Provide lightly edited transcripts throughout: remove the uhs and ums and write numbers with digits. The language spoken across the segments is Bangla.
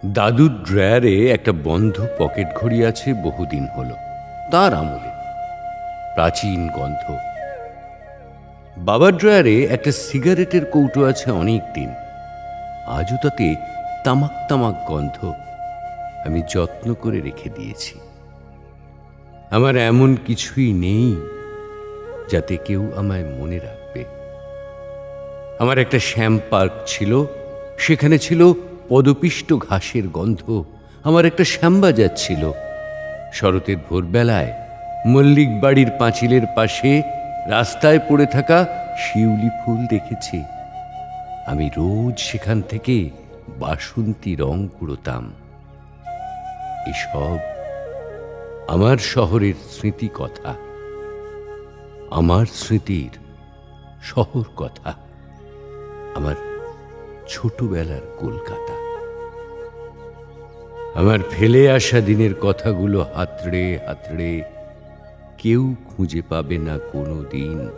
দাদুর ড্রয়ারে একটা বন্ধ পকেট ঘড়ি আছে, বহুদিন হলো, তার আমলে, প্রাচীন গন্ধ। বাবার ড্রয়ারে একটা সিগারেটের কৌটো আছে, অনেক দিন, আজও তাতে তামাক তামাক গন্ধ। আমি যত্ন করে রেখে দিয়েছি। আমার এমন কিছুই নেই যাতে কেউ আমায় মনে রাখবে। আমার একটা শ্যাম পার্ক ছিল, সেখানে ছিল পদপিষ্ট ঘাসের গন্ধ। আমার একটা শ্যামবাজার ছিল, শরতের ভোরবেলায় মল্লিক বাড়ির পাঁচিলের পাশে রাস্তায় পড়ে থাকা শিউলি ফুল দেখেছি। আমি রোজ সেখান থেকে বাসন্তী রং কুড়োতাম। এসব আমার শহরের স্মৃতি কথা, আমার স্মৃতির শহর কথা, আমার ছোটবেলার কলকাতা। আমার ফেলে আসা দিনের কথাগুলো হাতড়ে হাতড়ে কেউ খুঁজে পাবে না কোনো দিন,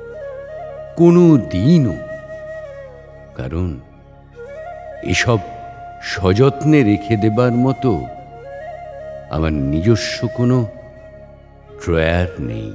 কোনো দিনও। কারণ এসব সযত্নে রেখে দেবার মতো আমার নিজস্ব কোনো ড্রয়ার নেই।